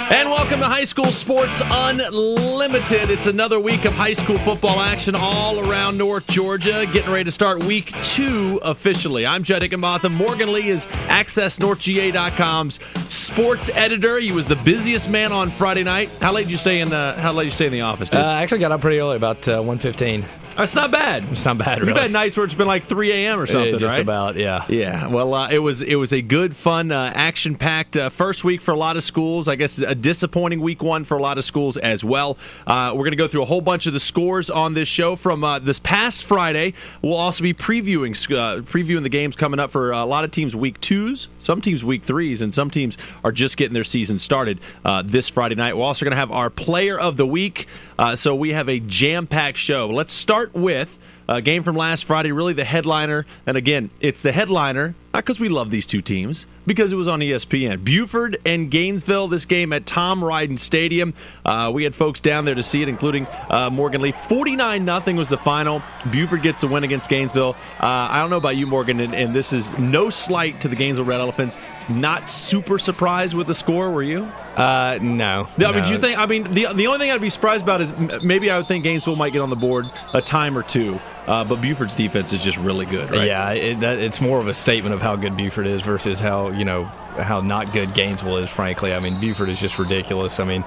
And welcome to High School Sports Unlimited. It's another week of high school football action all around North Georgia, getting ready to start week 2 officially. I'm Judd Hickenbotham. Morgan Lee is AccessNorthGA.com's sports editor. He was the busiest man on Friday night. How late did you stay in the office, dude? I actually got up pretty early, about 1:15. That's not bad. It's not bad, really. You've had nights where it's been like 3 a.m. or something, just right? about, yeah. Yeah, well, it was a good, fun, action-packed first week for a lot of schools. I guess a disappointing week 1 for a lot of schools as well. We're going to go through a whole bunch of the scores on this show from this past Friday. We'll also be previewing the games coming up for a lot of teams week 2s, some teams week 3s, and some teams are just getting their season started this Friday night. We're also going to have our Player of the Week, so we have a jam-packed show. Let's start with a game from last Friday, really the headliner. And again, it's the headliner, not because we love these two teams, because it was on ESPN. Buford and Gainesville, this game at Tom Ryden Stadium. We had folks down there to see it, including Morgan Lee. 49-0 was the final. Buford gets the win against Gainesville. I don't know about you, Morgan, and this is no slight to the Gainesville Red Elephants. Not super surprised with the score, were you? No. I mean, do you think? I mean, the only thing I'd be surprised about is maybe I would think Gainesville might get on the board a time or two. But Buford's defense is just really good, right? Yeah, it's more of a statement of how good Buford is versus how not good Gainesville is, frankly. I mean, Buford is just ridiculous. I mean,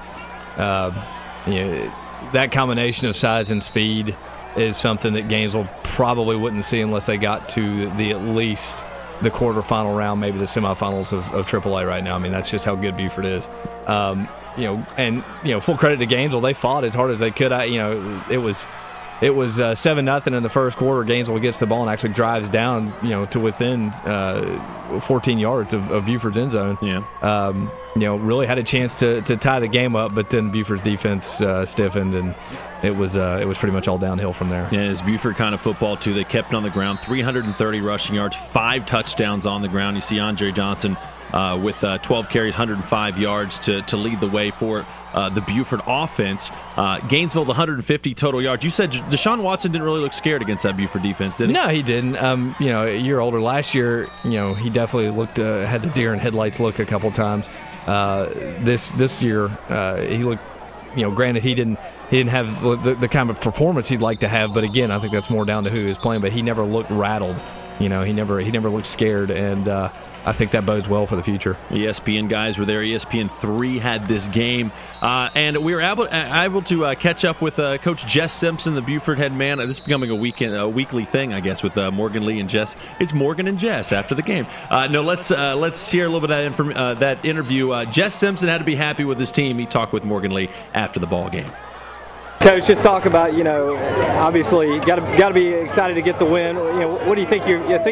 that combination of size and speed is something that Gainesville probably wouldn't see unless they got to at least the quarterfinal round, maybe the semifinals of AAA right now. I mean, that's just how good Buford is. Full credit to Gainesville. They fought as hard as they could. It was 7-0 in the first quarter. Gainesville gets the ball and actually drives down, to within 14 yards of Buford's end zone. Yeah. Really had a chance to tie the game up, but then Buford's defense stiffened, and it was pretty much all downhill from there. Yeah, it's Buford kind of football too. They kept it on the ground, 330 rushing yards, 5 touchdowns on the ground. You see Andre Johnson with 12 carries, 105 yards to lead the way for the Buford offense. Gainesville, 150 total yards. You said Deshaun Watson didn't really look scared agaagainst that Buford defense, did he? No, he didn't. A year older. Last year, he definitely looked had the deer in headlights look a couple times. This year, he looked. Granted, he didn't have the kind of performance he'd like to have, but again, I think that's more down to who he was playing. But he never looked rattled. He never looked scared, and I think that bodes well for the future. ESPN guys were there. ESPN3 had this game, and we were able to catch up with Coach Jess Simpson, the Buford head man. This is becoming a weekly thing, I guess, with Morgan Lee and Jess. It's Morgan and Jess after the game. Let's hear a little bit of that interview. Jess Simpson had to be happy with his team. He talked with Morgan Lee after the ball game. Coach, just talk about, obviously got to be excited to get the win. What do you think of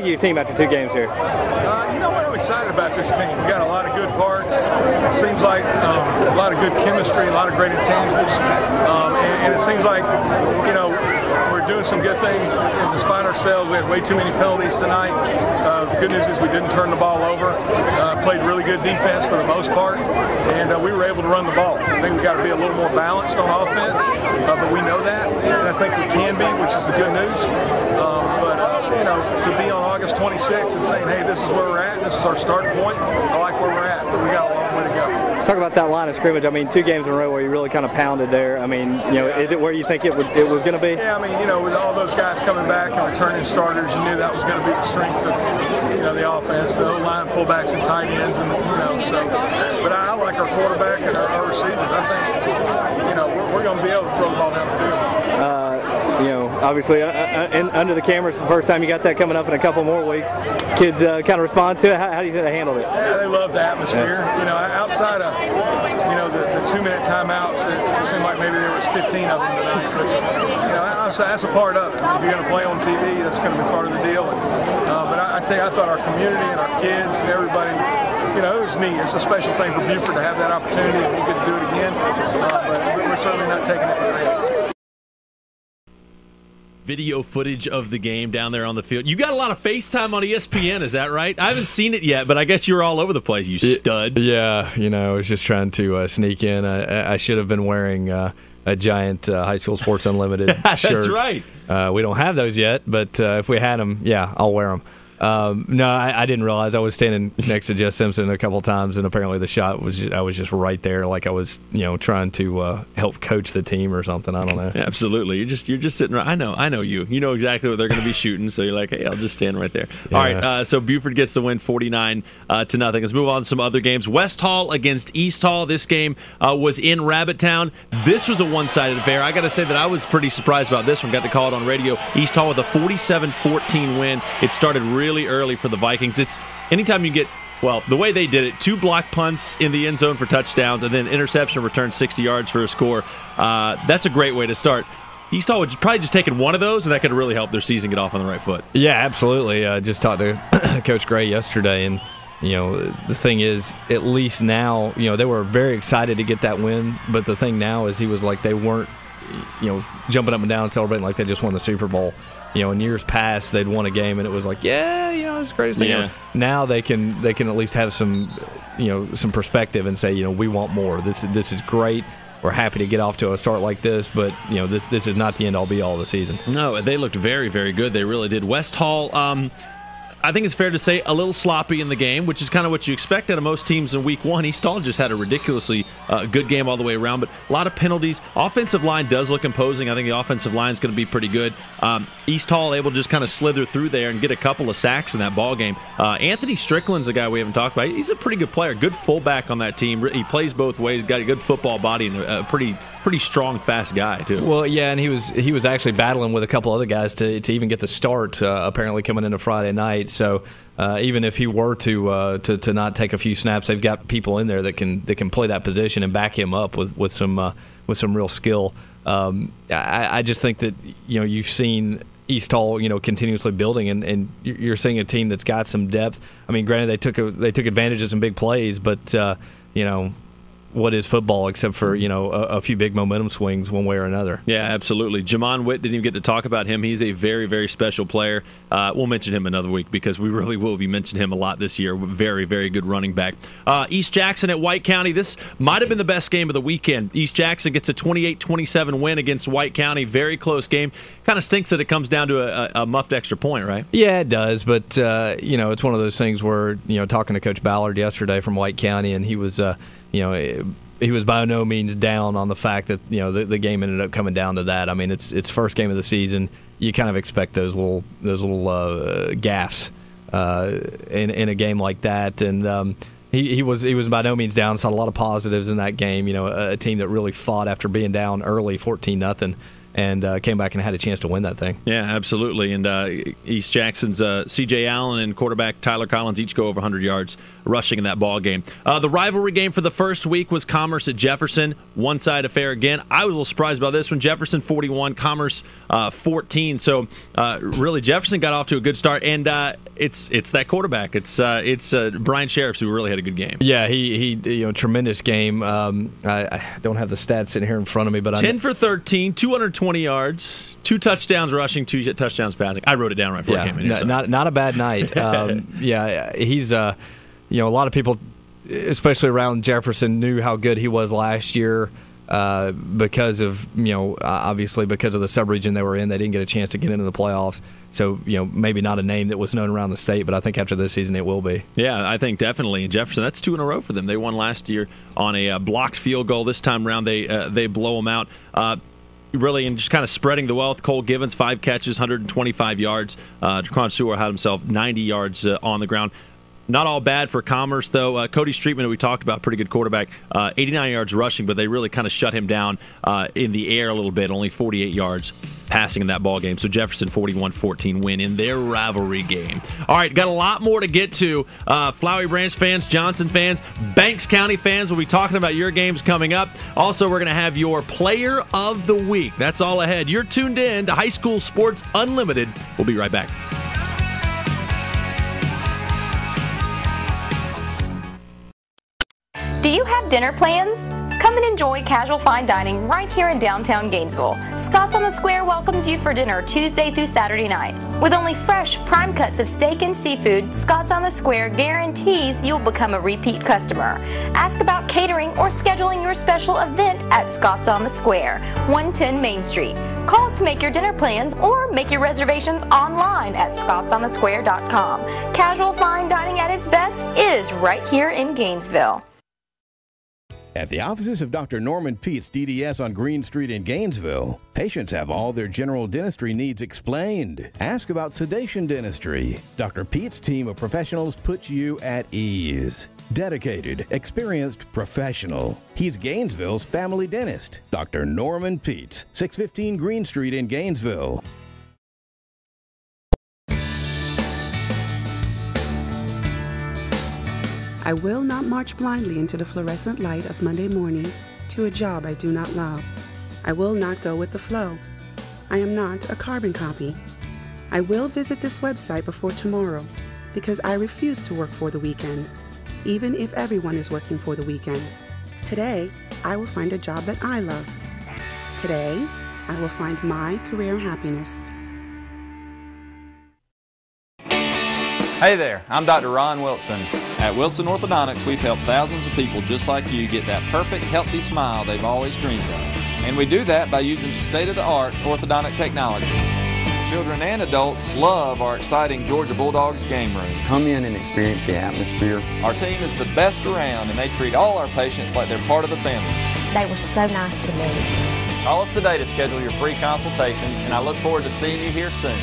your team after 2 games here? I'm excited about this team. We got a lot of good parts. It seems like a lot of good chemistry, a lot of great intangibles, and it seems like we're doing some good things despite ourselves. We had way too many penalties tonight. The good news is we didn't turn the ball over. Played really good defense for the most part, and we were able to run the ball. I think we got to be a little more balanced on offense, but we know that, and I think we can be, which is the good news. To be on August 26th and saying, hey, this is where we're at, this is our starting point, I like where we're at, but we got a long way to go. Talk about that line of scrimmage. I mean, 2 games in a row where you really kind of pounded there. I mean, is it where you think it was going to be? Yeah, I mean, with all those guys coming back and returning starters, you knew that was going to be the strength of, the offense, the O-line, fullbacks, and tight ends, and But I like our quarterback and our receivers. I think, we're going to be able to throw the ball down the field. Obviously, under the cameras, the first time you got that coming up in a couple more weeks. Kids kind of respond to it. How do you think they handled it? Yeah, they love the atmosphere. Outside of, the 2-minute timeouts, it seemed like maybe there was 15 of them tonight. But, that's a part of it. If you're going to play on TV, that's going to be part of the deal. But I tell you, I thought our community and our kids and everybody, it was neat. It's a special thing for Buford to have that opportunity, and we get to do it again. But we're certainly not taking it for granted. Video footage of the game down there on the field. You got a lot of FaceTime on ESPN, is that right? I haven't seen it yet, but I guess you were all over the place, you stud. Yeah, I was just trying to sneak in. I should have been wearing a giant High School Sports Unlimited shirt. That's right. We don't have those yet, but if we had them, yeah, I'll wear them. No, I didn't realize. I was standing next to Jess Simpson a couple times, and apparently the shot was I was just right there, like I was trying to help coach the team or something. I don't know. Yeah, absolutely. You're just sitting right. I know you. You know exactly what they're going to be shooting, so you're like, hey, I'll just stand right there. Yeah. All right. So Buford gets the win, 49-0. Let's move on to some other games. West Hall against East Hall. This game was in Rabbittown. This was a one-sided affair. I got to say that I was pretty surprised about this one. Got to call it on radio. East Hall with a 47-14 win. It started really early for the Vikings. It's anytime you get, well, the way they did it, 2 block punts in the end zone for touchdowns and then interception return 60 yards for a score. That's a great way to start. East Hall would probably just taken one of those, and that could really help their season get off on the right foot. Yeah, absolutely. Just talked to Coach Gray yesterday, and the thing is, at least now, they were very excited to get that win, but the thing now is he was like they weren't, jumping up and down and celebrating like they just won the Super Bowl. In years past, they'd won a game, and it was like, it's the greatest thing ever. Now they can at least have some, some perspective and say, we want more. This is great. We're happy to get off to a start like this, but this is not the end all be all of the season. No, they looked very, very good. They really did. West Hall, I think it's fair to say, a little sloppy in the game, which is kind of what you expect out of most teams in Week 1. East Hall just had a ridiculously good game all the way around, but a lot of penalties. Offensive line does look imposing. I think the offensive line is going to be pretty good. East Hall able to just kind of slither through there and get a couple of sacks in that ball game. Anthony Strickland's a guy we haven't talked about. He's a pretty good player, good fullback on that team. He plays both ways, got a good football body, and a pretty strong, fast guy, too. Well, yeah, and he was actually battling with a couple other guys to even get the start, apparently coming into Friday night. So even if he were to not take a few snaps, they've got people in there that can play that position and back him up with some real skill. I just think that you've seen East Hall continuously building, and you're seeing a team that's got some depth. I mean, granted they took advantage of some big plays, but what is football except for a few big momentum swings one way or another? Yeah, absolutely. Jamon Witt, didn't even get to talk about him. He's a very, very special player. We'll mention him another week because we really will be mentioning him a lot this year. Very, very good running back. East Jackson at White County. This might have been the best game of the weekend. East Jackson gets a 28-27 win against White County. Very close game. Kind of stinks that it comes down to a muffed extra point, right? Yeah, it does. But it's one of those things where talking to Coach Ballard yesterday from White County, and he was. He was by no means down on the fact that the game ended up coming down to that. I mean, it's first game of the season. You kind of expect those little gaffes in a game like that, and he was by no means down. Saw a lot of positives in that game. A team that really fought after being down early, 14-0. And came back and had a chance to win that thing. Yeah, absolutely. And East Jackson's C.J. Allen and quarterback Tyler Collins each go over 100 yards rushing in that ball game. The rivalry game for the first week was Commerce at Jefferson. One-side affair again. I was a little surprised about this one. Jefferson 41, Commerce 14. So really, Jefferson got off to a good start. And it's that quarterback. It's Brian Sheriffs who really had a good game. Yeah, he tremendous game. I don't have the stats sitting here in front of me, but 10 for 13, 220 yards, 2 touchdowns rushing, 2 touchdowns passing. I wrote it down right before I came in here. Not a bad night. He's a lot of people, especially around Jefferson, knew how good he was last year because of obviously because of the sub-region they were in. They didn't get a chance to get into the playoffs. So, maybe not a name that was known around the state, but I think after this season it will be. Yeah, I think definitely. Jefferson, that's 2 in a row for them. They won last year on a blocked field goal. This time around, they blow them out. Really, and just kind of spreading the wealth. Cole Givens, 5 catches, 125 yards. Jaquan Sewell had himself 90 yards on the ground. Not all bad for Commerce, though. Cody Streetman, who we talked about, pretty good quarterback, 89 yards rushing, but they really kind of shut him down in the air a little bit, only 48 yards passing in that ball game. So Jefferson 41-14 win in their rivalry game. All right, got a lot more to get to. Flowery Branch fans, Johnson fans, Banks County fans, we'll be talking about your games coming up. Also, we're going to have your Player of the Week. That's all ahead. You're tuned in to High School Sports Unlimited. We'll be right back. Do you have dinner plans? Come and enjoy casual fine dining right here in downtown Gainesville. Scott's on the Square welcomes you for dinner Tuesday through Saturday night. With only fresh, prime cuts of steak and seafood, Scott's on the Square guarantees you'll become a repeat customer. Ask about catering or scheduling your special event at Scott's on the Square, 110 Main Street. Call to make your dinner plans or make your reservations online at scottsonthesquare.com. Casual fine dining at its best is right here in Gainesville. At the offices of Dr. Norman Peets, DDS on Green Street in Gainesville, patients have all their general dentistry needs explained. Ask about sedation dentistry. Dr. Peets' team of professionals puts you at ease. Dedicated, experienced, professional. He's Gainesville's family dentist. Dr. Norman Peets, 615 Green Street in Gainesville. I will not march blindly into the fluorescent light of Monday morning to a job I do not love. I will not go with the flow. I am not a carbon copy. I will visit this website before tomorrow because I refuse to work for the weekend, even if everyone is working for the weekend. Today, I will find a job that I love. Today, I will find my career happiness. Hey there, I'm Dr. Ron Wilson. At Wilson Orthodontics, we've helped thousands of people just like you get that perfect, healthy smile they've always dreamed of. And we do that by using state-of-the-art orthodontic technology. Children and adults love our exciting Georgia Bulldogs game room. Come in and experience the atmosphere. Our team is the best around, and they treat all our patients like they're part of the family. They were so nice to me. Call us today to schedule your free consultation, and I look forward to seeing you here soon.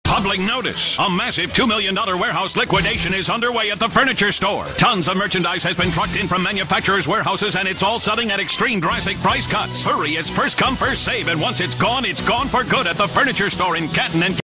Public notice. A massive $2 million warehouse liquidation is underway at the Furniture Store. Tons of merchandise has been trucked in from manufacturers' warehouses, and it's all selling at extreme drastic price cuts. Hurry, it's first come, first save, and once it's gone for good at the Furniture Store in Canton and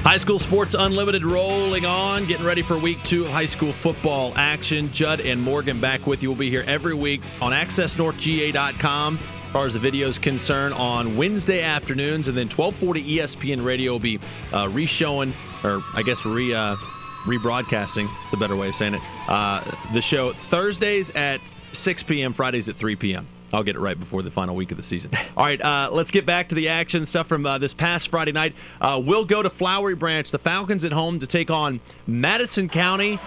High School Sports Unlimited rolling on, getting ready for week 2 of high school football action. Judd and Morgan back with you. We'll be here every week on AccessNorthGA.com. As far as the video is concerned, on Wednesday afternoons, and then 1240 ESPN Radio will be re-showing, or I guess rebroadcasting, it's a better way of saying it, the show Thursdays at 6 p.m., Fridays at 3 p.m. I'll get it right before the final week of the season. All right, let's get back to the action stuff from this past Friday night. We'll go to Flowery Branch, the Falcons at home to take on Madison County.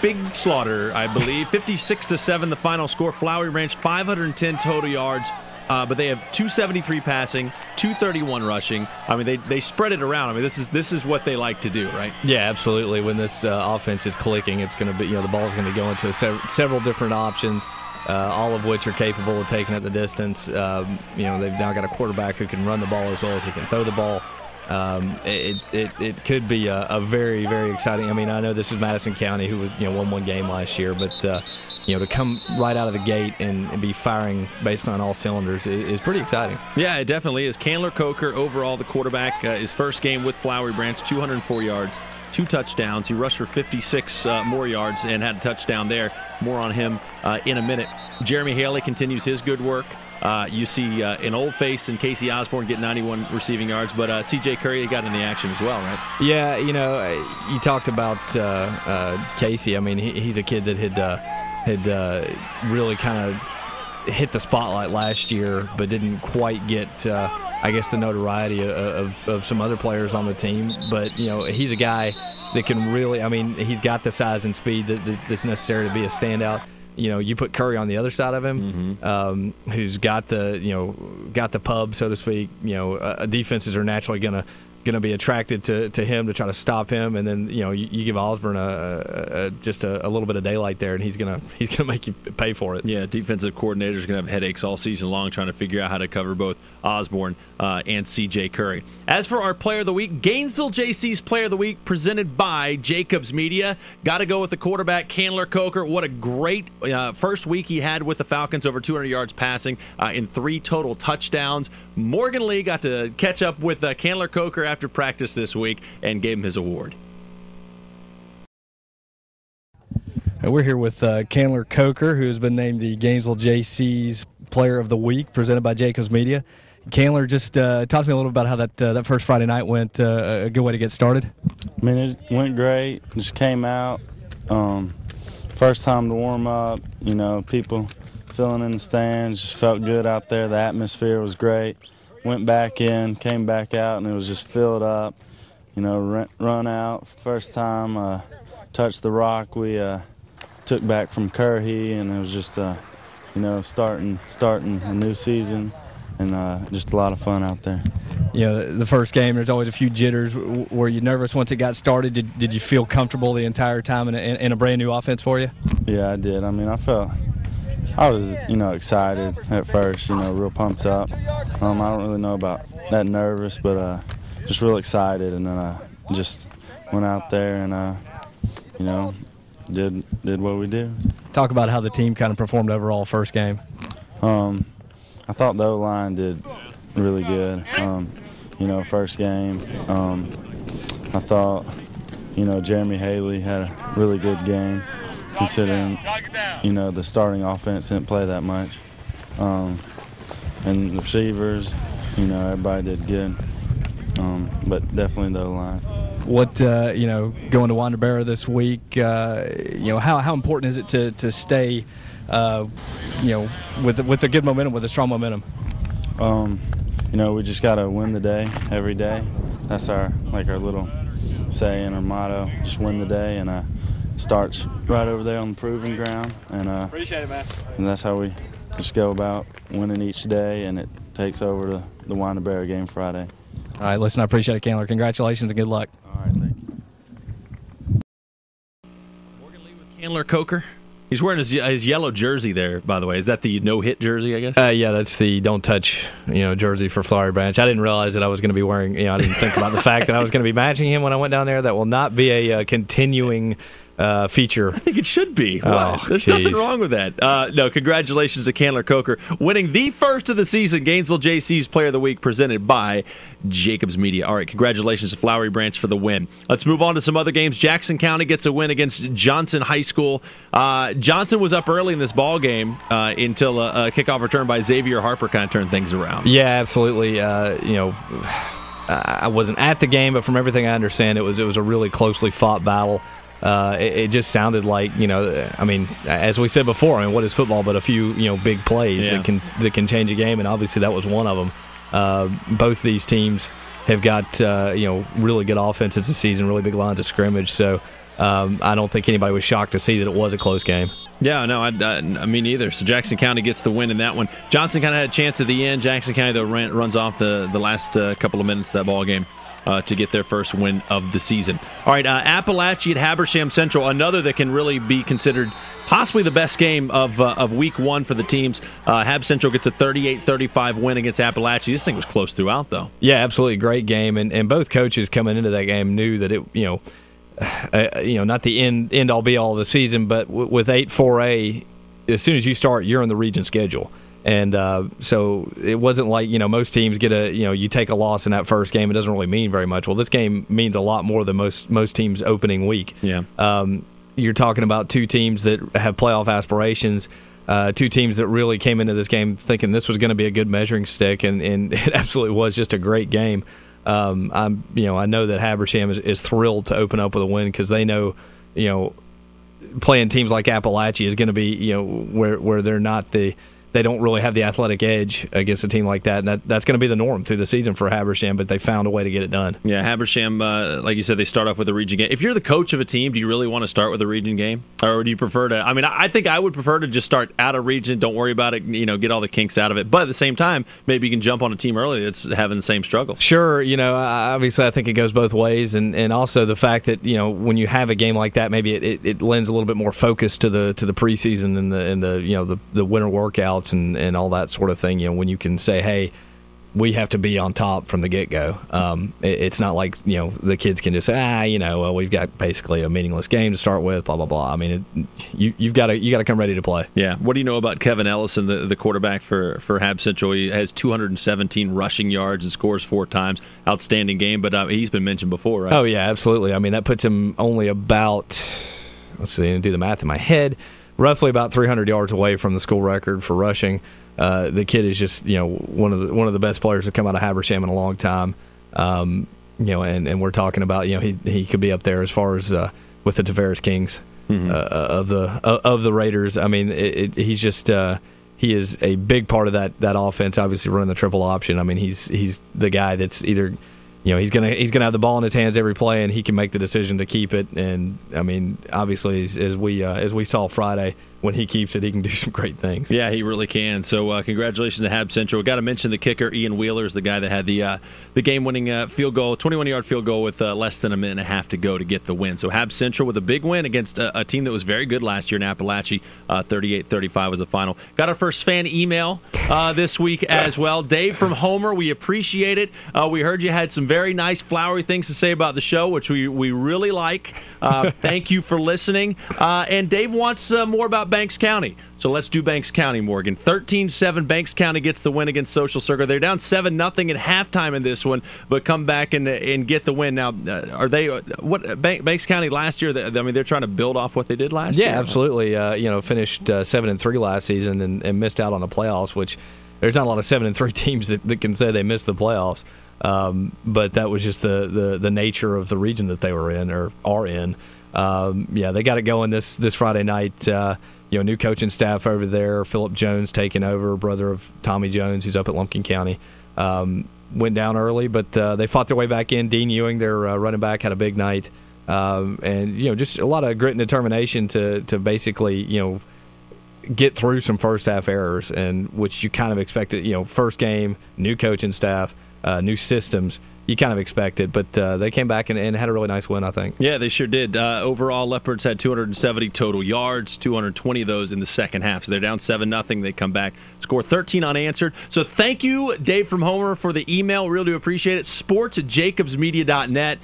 Big slaughter, I believe. 56-7 the final score. Flowery Branch 510 total yards, but they have 273 passing, 231 rushing. I mean, they spread it around. I mean, this is what they like to do, right? Yeah, absolutely. When this offense is clicking, it's going to be, the ball's going to go into several different options, all of which are capable of taking it the distance. They've now got a quarterback who can run the ball as well as he can throw the ball. It could be a very, very exciting. I mean, I know this is Madison County, who was won one game last year, but to come right out of the gate and be firing basically on all cylinders is pretty exciting. Yeah, it definitely is. Candler Coker, overall the quarterback, his first game with Flowery Branch, 204 yards, 2 touchdowns. He rushed for 56 more yards and had a touchdown there. More on him in a minute. Jeremy Haley continues his good work. You see an old face and Casey Osborne get 91 receiving yards, but C.J. Curry got in the action as well, right? Yeah, you talked about Casey. I mean, he's a kid that had really kind of hit the spotlight last year, but didn't quite get, the notoriety of some other players on the team. But, he's a guy that can really, he's got the size and speed that's necessary to be a standout. You put Curry on the other side of him, who's got the pub, so to speak. Defenses are naturally going to be attracted to him to try to stop him, and then you give Osborne just a little bit of daylight there, and he's gonna make you pay for it. Yeah, defensive coordinators are gonna have headaches all season long trying to figure out how to cover both Osborne and C.J. Curry. As for our Player of the Week, Gainesville JC's Player of the Week presented by Jacobs Media. Got to go with the quarterback, Candler Coker. What a great first week he had with the Falcons, over 200 yards passing in 3 total touchdowns. Morgan Lee got to catch up with Candler Coker after practice this week and gave him his award. We're here with Candler Coker, who has been named the Gainesville JC's Player of the Week, presented by Jacobs Media. Candler, just talk to me a little about how that first Friday night went. A good way to get started. It went great. Just came out. First time to warm up. People filling in the stands. Just felt good out there. The atmosphere was great. Went back in, came back out, and it was just filled up. Run out for the first time. Touched the rock. We took back from Curry, and it was just starting a new season, and just a lot of fun out there. The first game, there's always a few jitters. Were you nervous once it got started? Did you feel comfortable the entire time in a brand new offense for you? Yeah, I did. I mean, I was excited at first, real pumped up. I don't really know about that nervous, but just real excited, and then I just went out there and did what we do. Talk about how the team kind of performed overall first game. I thought the O-line did really good. First game, I thought Jeremy Haley had a really good game, considering the starting offense didn't play that much, and the receivers, everybody did good, but definitely the O-line. What going to Wanderbarrow this week? How important is it to stay, with a good momentum, with a strong momentum? We just got to win the day every day. That's our little saying, our motto. Just win the day, and starts right over there on the proving ground. And appreciate it, man. And that's how we just go about winning each day, and it takes over to the Wanderbarrow game Friday. All right, listen, I appreciate it, Candler. Congratulations and good luck. All right, thank you. Morgan Lee with Candler Coker. He's wearing his yellow jersey there, by the way. Is that the no-hit jersey, I guess? Yeah, that's the don't touch, jersey for Flowery Branch. I didn't realize that I was going to be wearing, I didn't think about the fact that I was going to be matching him when I went down there. That will not be a continuing feature. I think it should be. Oh, There's nothing wrong with that. No, congratulations to Candler Coker, winning the first of the season Gainesville JC's Player of the Week, presented by Jacobs Media. All right, congratulations to Flowery Branch for the win. Let's move on to some other games. Jackson County gets a win against Johnson High School. Johnson was up early in this ball game until a kickoff return by Xavier Harper kind of turned things around. Yeah, absolutely. I wasn't at the game, but from everything I understand, it was a really closely fought battle. It just sounded like, as we said before, what is football but a few, big plays that can change a game, and obviously that was one of them. Both these teams have got, really good offenses this season, really big lines of scrimmage, so I don't think anybody was shocked to see that it was a close game. Yeah, no, I mean neither. So Jackson County gets the win in that one. Johnson kind of had a chance at the end. Jackson County, though, runs off the last couple of minutes of that ball game to get their first win of the season. All right, Appalachia at Habersham Central, another that can really be considered possibly the best game of week one for the teams. Hab Central gets a 38-35 win against Appalachia. This thing was close throughout, though. Yeah, absolutely. Great game. And both coaches coming into that game knew that it, not the end all be all of the season, but with 8-4A, as soon as you start, you're in the region schedule. And so it wasn't like, most teams get you take a loss in that first game. It doesn't really mean very much. Well, this game means a lot more than most teams' opening week. Yeah. You're talking about two teams that have playoff aspirations, two teams that really came into this game thinking this was going to be a good measuring stick, and it absolutely was just a great game. I know that Habersham is thrilled to open up with a win because they know, playing teams like Appalachia is going to be, where they're not they don't really have the athletic edge against a team like that, and that's going to be the norm through the season for Habersham, but they found a way to get it done. Yeah, Habersham, like you said, they start off with a region game. If you're the coach of a team, do you really want to start with a region game? Or do you prefer to, I think I would prefer to just start out of region, don't worry about it, get all the kinks out of it. But at the same time, maybe you can jump on a team early that's having the same struggle. Sure, obviously I think it goes both ways, and also the fact that, when you have a game like that, maybe it lends a little bit more focus to the preseason and the winter workouts and all that sort of thing, when you can say, hey, we have to be on top from the get-go. It's not like, the kids can just say, well, we've got basically a meaningless game to start with, blah, blah, blah. You've got to come ready to play. Yeah. What do you know about Kevin Ellison, the quarterback for Hab Central? He has 217 rushing yards and scores 4 times. Outstanding game, but he's been mentioned before, right? Oh, yeah, absolutely. That puts him only about, let's see, do the math in my head, roughly about 300 yards away from the school record for rushing. The kid is just one of the best players to come out of Habersham in a long time. And we're talking about he could be up there as far as with the Tavares Kings of the Raiders. He's just he is a big part of that offense. Obviously running the triple option. He's the guy that's either he's gonna have the ball in his hands every play, and he can make the decision to keep it. And I mean, obviously, as we saw Friday, when he keeps it, he can do some great things. Yeah, he really can. So congratulations to Hab Central. Got to mention the kicker, Ian Wheeler, is the guy that had the game-winning field goal, 21-yard field goal with less than a minute and a half to go to get the win. So Hab Central with a big win against a team that was very good last year in Appalachia. 38-35 was the final. Got our first fan email this week as well. Dave from Homer, we appreciate it. We heard you had some very nice flowery things to say about the show, which we really like. Thank you for listening. And Dave wants more about Banks County. So let's do Banks County, Morgan. 13-7, Banks County gets the win against Social Circle. They're down 7-0 at halftime in this one, but come back and get the win. Now, are they Banks County last year? I mean, they're trying to build off what they did last year. Yeah, absolutely. Finished 7-3 last season and missed out on the playoffs, which there's not a lot of 7-3 teams that can say they missed the playoffs. But that was just the nature of the region that they were in or are in. They got it going this Friday night. New coaching staff over there. Philip Jones taking over, brother of Tommy Jones, who's up at Lumpkin County. Went down early, but they fought their way back in. Dean Ewing, their running back, had a big night. And just a lot of grit and determination to basically, get through some first half errors, and which you kind of expected. First game, new coaching staff, new systems. You kind of expected, but they came back and had a really nice win, I think. Yeah, they sure did. Overall, Leopards had 270 total yards, 220 of those in the second half. So they're down 7-0. They come back, score 13 unanswered. So thank you, Dave from Homer, for the email. Really do appreciate it. sports@jacobsmedia.net.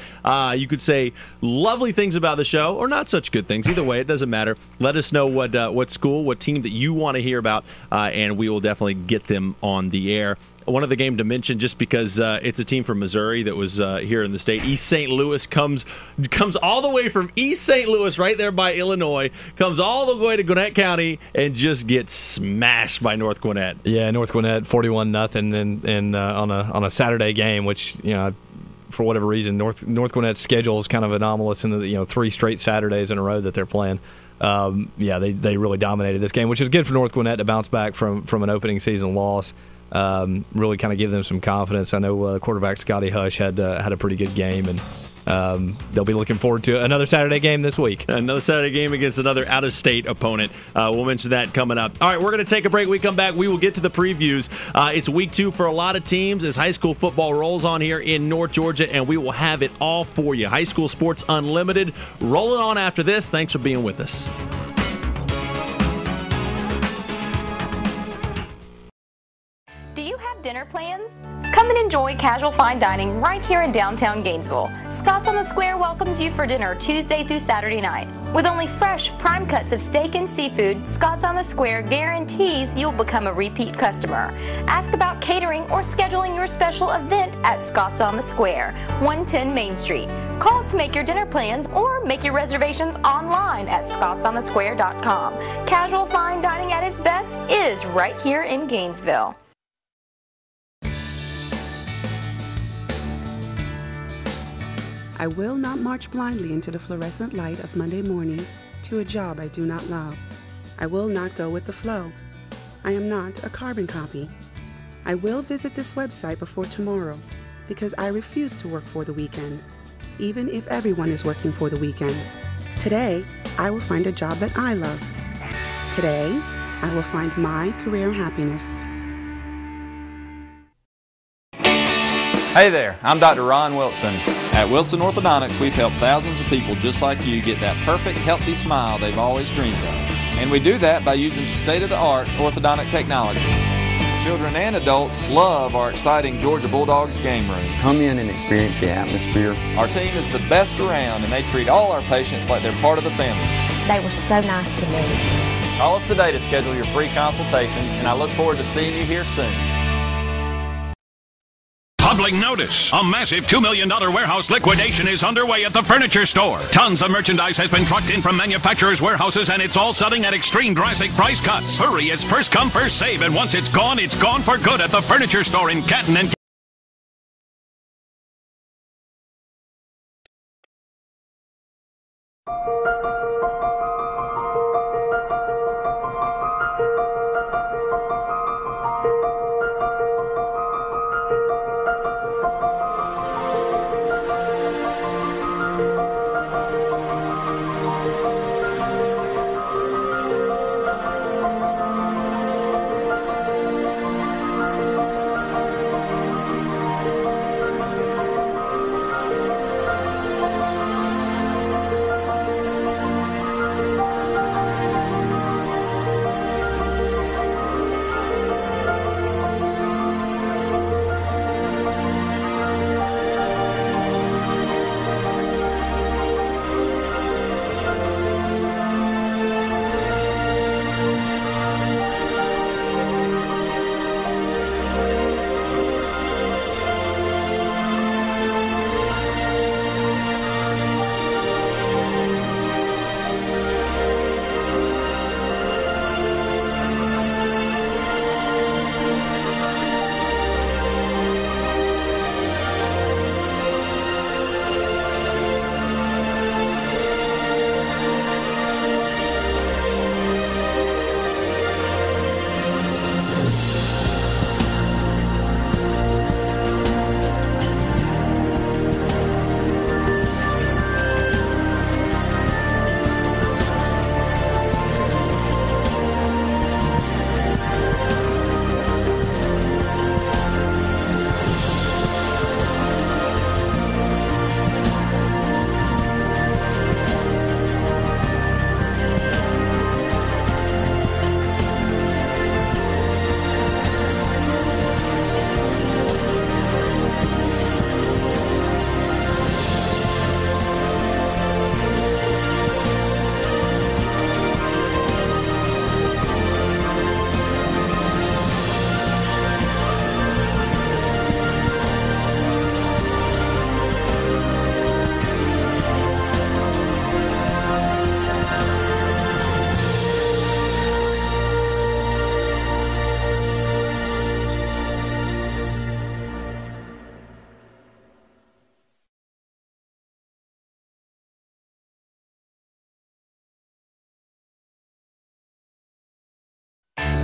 You could say lovely things about the show, or not such good things. Either way, it doesn't matter. Let us know what school, what team that you want to hear about, and we will definitely get them on the air. One other game to mention, just because it's a team from Missouri that was here in the state. East St. Louis comes all the way from East St. Louis, right there by Illinois, comes all the way to Gwinnett County and just gets smashed by North Gwinnett. Yeah, North Gwinnett 41-0, and on a Saturday game, which for whatever reason North Gwinnett's schedule is kind of anomalous in the 3 straight Saturdays in a row that they're playing. They really dominated this game, which is good for North Gwinnett to bounce back from an opening season loss. Really kind of give them some confidence. I know quarterback Scotty Hush had a pretty good game, and they'll be looking forward to another Saturday game this week. Another Saturday game against another out-of-state opponent. We'll mention that coming up. All right, we're going to take a break. We come back, we will get to the previews. It's week 2 for a lot of teams as high school football rolls on here in North Georgia, and we will have it all for you. High School Sports Unlimited rolling on after this. Thanks for being with us. Dinner plans? Come and enjoy casual fine dining right here in downtown Gainesville. Scott's on the Square welcomes you for dinner Tuesday through Saturday night. With only fresh, prime cuts of steak and seafood, Scott's on the Square guarantees you'll become a repeat customer. Ask about catering or scheduling your special event at Scott's on the Square, 110 Main Street. Call to make your dinner plans or make your reservations online at scottsonthesquare.com. Casual fine dining at its best is right here in Gainesville. I will not march blindly into the fluorescent light of Monday morning to a job I do not love. I will not go with the flow. I am not a carbon copy. I will visit this website before tomorrow because I refuse to work for the weekend, even if everyone is working for the weekend. Today, I will find a job that I love. Today, I will find my career happiness. Hey there, I'm Dr. Ron Wilson. At Wilson Orthodontics, we've helped thousands of people just like you get that perfect, healthy smile they've always dreamed of. And we do that by using state-of-the-art orthodontic technology. Children and adults love our exciting Georgia Bulldogs game room. Come in and experience the atmosphere. Our team is the best around, and they treat all our patients like they're part of the family. They were so nice to me. Call us today to schedule your free consultation, and I look forward to seeing you here soon. Public notice. A massive $2 million warehouse liquidation is underway at the furniture store. Tons of merchandise has been trucked in from manufacturers' warehouses, and it's all selling at extreme drastic price cuts. Hurry, it's first come, first save, and once it's gone for good at the furniture store in Canton and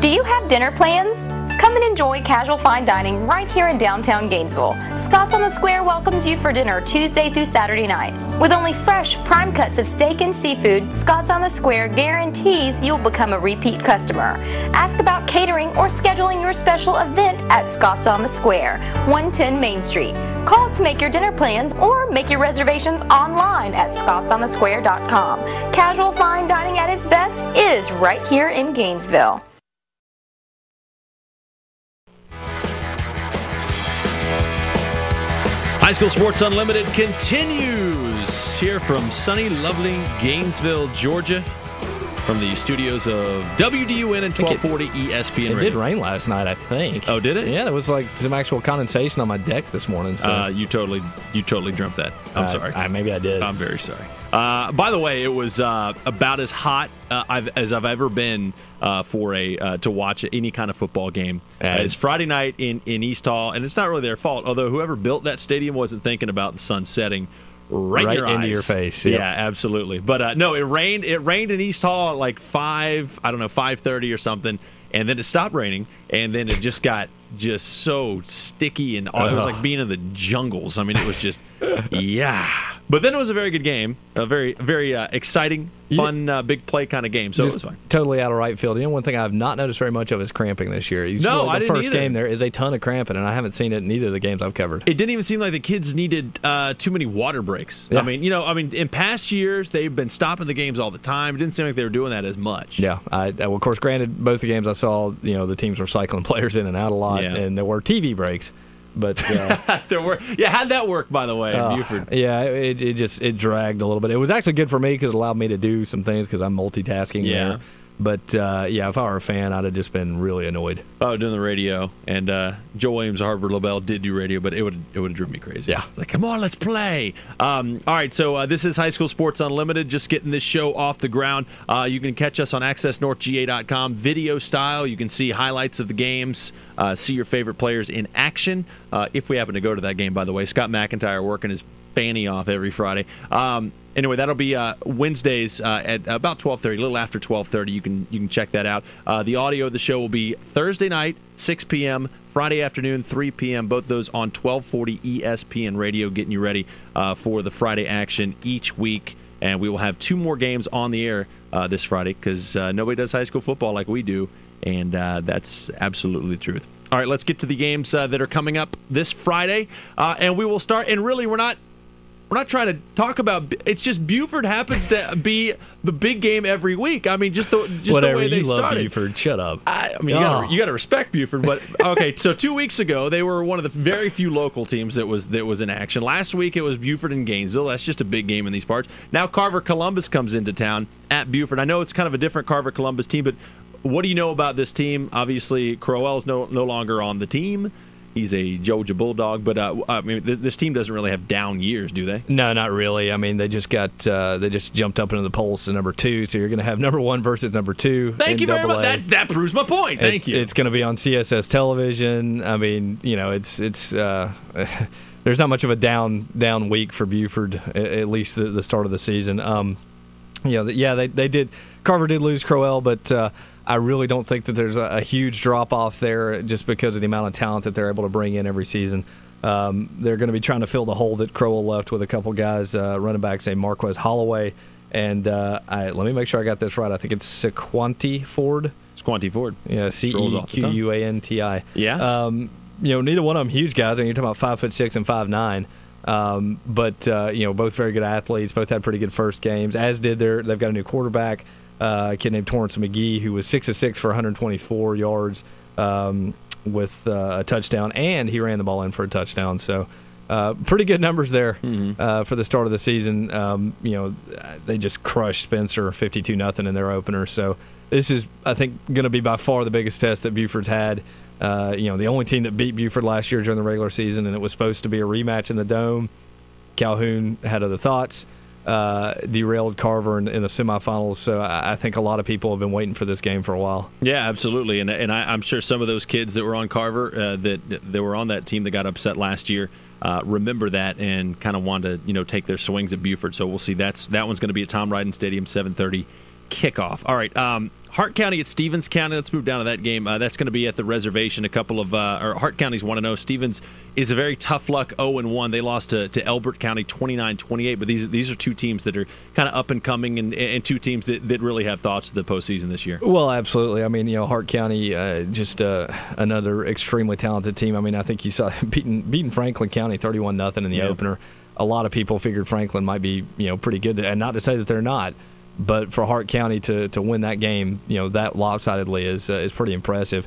Do you have dinner plans? Come and enjoy casual fine dining right here in downtown Gainesville. Scott's on the Square welcomes you for dinner Tuesday through Saturday night. With only fresh, prime cuts of steak and seafood, Scott's on the Square guarantees you'll become a repeat customer. Ask about catering or scheduling your special event at Scott's on the Square, 110 Main Street. Call to make your dinner plans or make your reservations online at scottsonthesquare.com. Casual fine dining at its best is right here in Gainesville. High School Sports Unlimited continues here from sunny, lovely Gainesville, Georgia, from the studios of WDUN and 1240 ESPN. It did rain last night, I think. Oh, did it? Yeah, there was like some actual condensation on my deck this morning. So. You totally dreamt that. I'm sorry. Maybe I did. I'm very sorry. By the way, it was about as hot as I've ever been to watch any kind of football game. It's Friday night in East Hall, and it's not really their fault, although whoever built that stadium wasn't thinking about the sun setting right in your into eyes. your face. Yep. Yeah, absolutely. But no, it rained in East Hall at like 5:30 or something, and then it stopped raining, and then it just got so sticky, and it was like being in the jungles. I mean, it was just yeah. But then it was a very good game, a very, very exciting, fun, big play kind of game, so it was fine. Totally out of right field. One thing I've not noticed very much of is cramping this year. I didn't the first either. game there is a ton of cramping, and I haven't seen it in either of the games I've covered. It didn't even seem like the kids needed too many water breaks. Yeah. I mean, in past years, they've been stopping the games all the time. It didn't seem like they were doing that as much. Yeah. Well, of course, granted, both the games I saw, the teams were cycling players in and out a lot, and there were TV breaks. But there were, how'd that work, by the way, in Buford? Yeah, it dragged a little bit. It was actually good for me because it allowed me to do some things because I'm multitasking there. But if I were a fan, I'd have just been really annoyed. Oh, doing the radio, and Joe Williams of Harvard LaBelle did do radio, but it would have driven me crazy. Yeah, it's like, come on, let's play. All right, so this is High School Sports Unlimited, just getting this show off the ground. You can catch us on AccessNorthGA.com, video style. You can see highlights of the games, see your favorite players in action. If we happen to go to that game, by the way, Scott McIntyre working his fanny off every Friday. Anyway, that'll be Wednesdays at about 12:30, a little after 12:30. You can check that out. The audio of the show will be Thursday night, 6 p.m., Friday afternoon, 3 p.m., both those on 1240 ESPN Radio, getting you ready for the Friday action each week. And we will have 2 more games on the air this Friday because nobody does high school football like we do, and that's absolutely the truth. All right, let's get to the games that are coming up this Friday, and we will start. And really, we're not trying to talk about. It's just Buford happens to be the big game every week. I mean, just the way they love started. Buford, shut up. I mean, you got to respect Buford. But okay, so 2 weeks ago they were one of the very few local teams that was in action. Last week it was Buford and Gainesville. That's just a big game in these parts. Now Carver Columbus comes into town at Buford. I know it's kind of a different Carver Columbus team, but what do you know about this team? Obviously, Crowell's no longer on the team. He's a Georgia Bulldog, but I mean, this team doesn't really have down years, do they? No, not really. I mean, they just jumped up into the polls to number 2, so you're going to have number 1 versus number 2. Thank you very much. That proves my point. Thank you. It's going to be on CSS television. I mean, it's there's not much of a down week for Buford, at least the start of the season. They did. Carver did lose Crowell, but I really don't think that there's a huge drop-off there just because of the amount of talent that they're able to bring in every season. They're going to be trying to fill the hole that Crowell left with a couple guys, running backs named Marquez Holloway, and let me make sure I got this right. I think it's Sequanti Ford. Sequanti Ford. Yeah, Cequanti. Yeah. Neither one of them huge guys. I mean, you're talking about 5'6" and 5'9". But both very good athletes. Both had pretty good first games, as did they've got a new quarterback, a kid named Torrance McGee, who was 6 of 6 for 124 yards with a touchdown, and he ran the ball in for a touchdown. So pretty good numbers there for the start of the season. They just crushed Spencer 52-0 in their opener. So this is, I think, going to be by far the biggest test that Buford's had. The only team that beat Buford last year during the regular season, and it was supposed to be a rematch in the Dome. Calhoun had other thoughts, derailed Carver in the semifinals. So I think a lot of people have been waiting for this game for a while. Yeah, absolutely. And I'm sure some of those kids that were on Carver that were on that team that got upset last year remember that and kind of want to take their swings at Buford. So we'll see. That one's going to be at Tom Ryden Stadium, 7:30 kickoff. All right, Hart County at Stevens County. Let's move down to that game. That's going to be at the reservation. A couple of Hart County's 1-0. Stevens is a very tough luck 0-1. They lost to Elbert County 29-28. But these are two teams that are kind of up and coming, and two teams that really have thoughts of the postseason this year. Well, absolutely. I mean, Hart County just another extremely talented team. I mean, I think you saw beating Franklin County 31-0 in the opener. A lot of people figured Franklin might be pretty good, and not to say that they're not. But for Hart County to win that game, that lopsidedly is pretty impressive.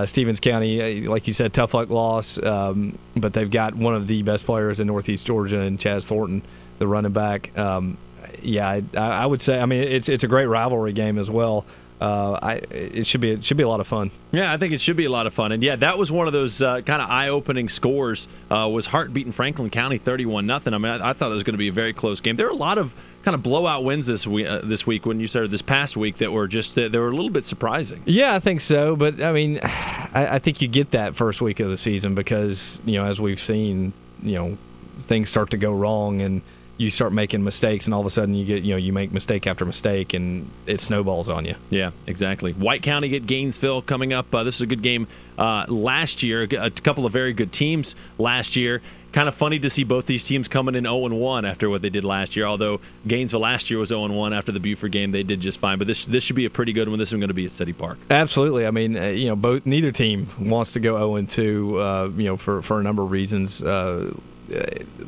Stevens County, like you said, tough luck loss, but they've got one of the best players in Northeast Georgia, and Chaz Thornton, the running back. I would say, I mean, it's a great rivalry game as well. It should be a lot of fun. Yeah, I think it should be a lot of fun. And, that was one of those kind of eye-opening scores, was Hart beating Franklin County 31-0. I mean, I thought it was going to be a very close game. There were a lot of kind of blowout wins this week when you started this past week that were just they were a little bit surprising. Yeah, I think so. But, I mean, I think you get that first week of the season because, as we've seen, things start to go wrong and you start making mistakes, and all of a sudden you make mistake after mistake, and it snowballs on you. Yeah, exactly. White County at Gainesville coming up. This is a good game. Last year, a couple of very good teams last year. Kind of funny to see both these teams coming in 0-1 after what they did last year. Although Gainesville last year was 0-1 after the Buford game, they did just fine. But this should be a pretty good one. This is going to be at City Park. Absolutely. I mean, neither team wants to go 0-2. For a number of reasons.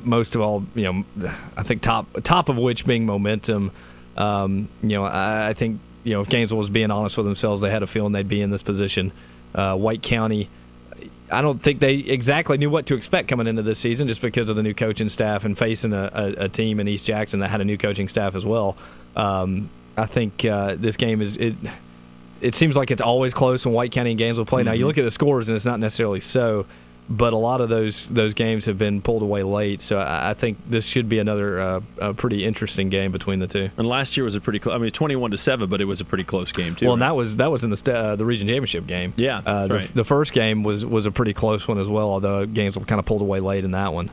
Most of all, I think top of which being momentum. I think if Gainesville was being honest with themselves, they had a feeling they'd be in this position. White County, I don't think they exactly knew what to expect coming into this season, just because of the new coaching staff and facing a team in East Jackson that had a new coaching staff as well. I think this game it seems like it's always close when White County and Gainesville play. Mm-hmm. Now you look at the scores and it's not necessarily so. But a lot of those games have been pulled away late, so I think this should be another pretty interesting game between the two. And last year was a pretty close. I mean, 21-7, but it was a pretty close game too. Well, right? and that was in the region championship game. Yeah, right. The first game was a pretty close one as well, although Gainesville kind of pulled away late in that one.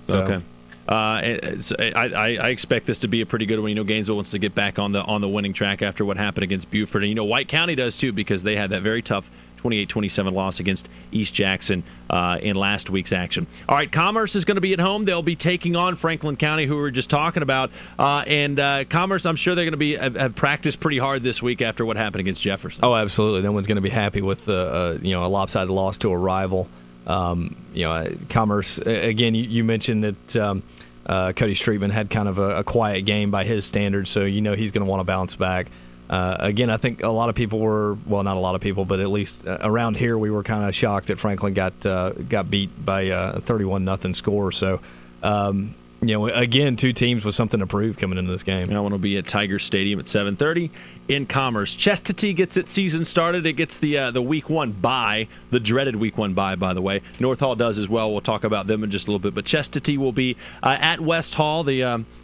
So. Okay. I expect this to be a pretty good one. Gainesville wants to get back on the winning track after what happened against Buford, and White County does too, because they had that very tough 28-27 loss against East Jackson in last week's action. All right, Commerce is going to be at home. They'll be taking on Franklin County, who we were just talking about. And Commerce, I'm sure they're going to have practiced pretty hard this week after what happened against Jefferson. Oh, absolutely. No one's going to be happy with a lopsided loss to a rival. Commerce, again, you mentioned that Cody Streetman had kind of a quiet game by his standards, so he's going to want to bounce back. Again, I think a lot of people not a lot of people, but at least around here we were kind of shocked that Franklin got beat by a 31-0 score. So, again, two teams with something to prove coming into this game. I want to be at Tiger Stadium at 7:30 in Commerce. Chestatee gets its season started. It gets the Week 1 bye, the dreaded Week 1 bye, by the way. North Hall does as well. We'll talk about them in just a little bit. But Chestatee will be at West Hall.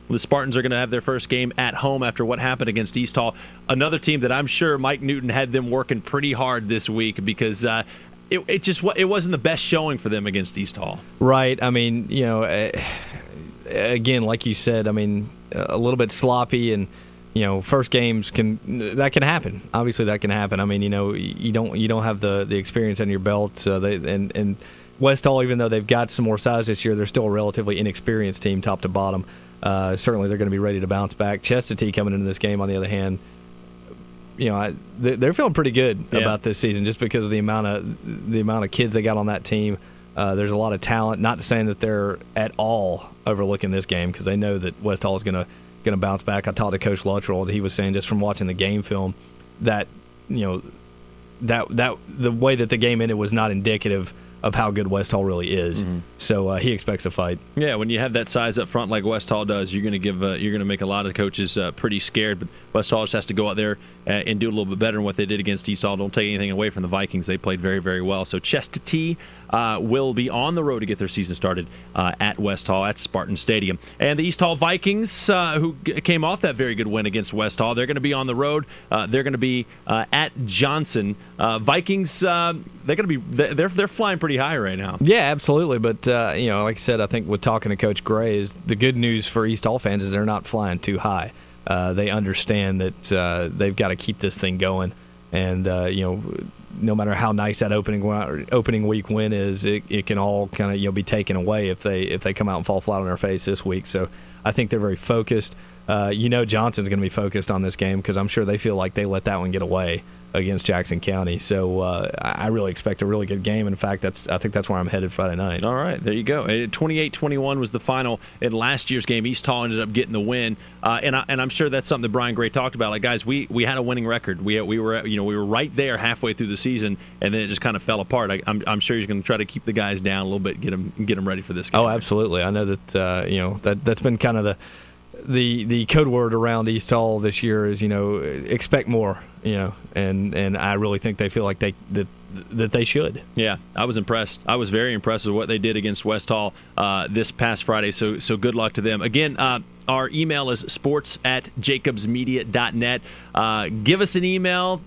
The Spartans are going to have their first game at home after what happened against East Hall. Another team that I'm sure Mike Newton had them working pretty hard this week, because it wasn't the best showing for them against East Hall. Right. I mean, again, like you said, I mean, a little bit sloppy, and first games can happen. Obviously, that can happen. I mean, you don't have the experience under your belt. And West Hall, even though they've got some more size this year, they're still a relatively inexperienced team, top to bottom. Certainly, they're going to be ready to bounce back. Chestatee coming into this game, on the other hand, they're feeling pretty good about this season, just because of the amount of kids they got on that team. There's a lot of talent. Not saying that they're at all overlooking this game, because they know that West Hall is going to bounce back. I talked to Coach Luttrell, and he was saying, just from watching the game film, that that the way that the game ended was not indicative of how good West Hall really is. Mm-hmm. So he expects a fight. Yeah, when you have that size up front like West Hall does, you're going to make a lot of coaches pretty scared. But West Hall just has to go out there and do a little bit better than what they did against East Hall. Don't take anything away from the Vikings; they played very, very well. So Chestatee will be on the road to get their season started at West Hall at Spartan Stadium. And the East Hall Vikings, who came off that very good win against West Hall, they're going to be on the road. They're going to be at Johnson. Vikings, they're flying pretty high right now. Yeah, absolutely. But like I said, I think with talking to Coach Gray, is the good news for East Hall fans is they're not flying too high. They understand that they've got to keep this thing going. And no matter how nice that opening week win is, it can all kind of be taken away if they come out and fall flat on their face this week. So I think they're very focused. Johnson's going to be focused on this game because I'm sure they feel like they let that one get away against Jackson County. So I really expect a really good game. In fact, I think that's where I'm headed Friday night. All right, there you go. 28-21 was the final in last year's game. East Hall ended up getting the win, and I'm sure that's something that Brian Gray talked about. Like, guys, we had a winning record. We were right there halfway through the season, and then it just kind of fell apart. I'm sure he's going to try to keep the guys down a little bit, get them ready for this game. Oh, absolutely. I know that that's been kind of the code word around East Hall this year is expect more, and I really think they feel like that they should. Yeah, I was impressed. I was very impressed with what they did against West Hall this past Friday. So good luck to them. Again, our email is sports@jacobsmedia.net. Give us an email.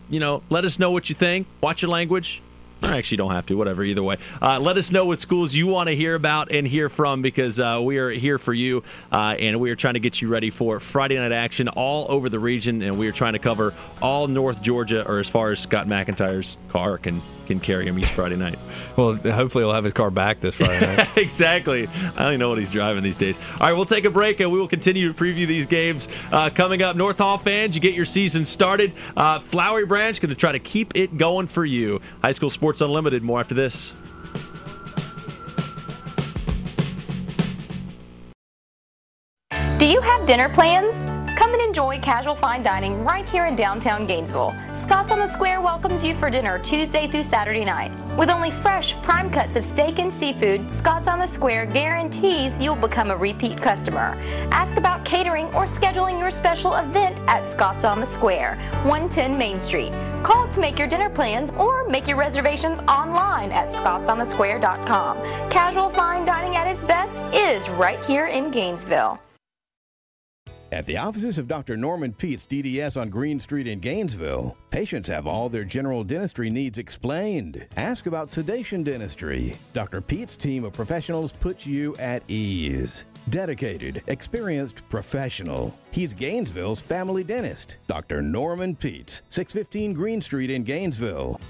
Let us know what you think. Watch your language. Or actually, you don't have to. Whatever, either way. Let us know what schools you want to hear about and hear from, because we are here for you, and we are trying to get you ready for Friday night action all over the region, and we are trying to cover all North Georgia, or as far as Scott McIntyre's car can carry him each Friday night. Well, hopefully he'll have his car back this Friday night. Exactly. I don't even know what he's driving these days. All right, we'll take a break, and we will continue to preview these games. Coming up, North Hall fans, you get your season started. Flowery Branch going to try to keep it going for you. High School Sports Unlimited, more after this. Do you have dinner plans? Come and enjoy casual fine dining right here in downtown Gainesville. Scott's on the Square welcomes you for dinner Tuesday through Saturday night. With only fresh, prime cuts of steak and seafood, Scott's on the Square guarantees you'll become a repeat customer. Ask about catering or scheduling your special event at Scott's on the Square, 110 Main Street. Call to make your dinner plans or make your reservations online at scottsonthesquare.com. Casual fine dining at its best is right here in Gainesville. At the offices of Dr. Norman Peets, DDS on Green Street in Gainesville, patients have all their general dentistry needs explained. Ask about sedation dentistry. Dr. Peets' team of professionals puts you at ease. Dedicated, experienced, professional. He's Gainesville's family dentist. Dr. Norman Peets, 615 Green Street in Gainesville.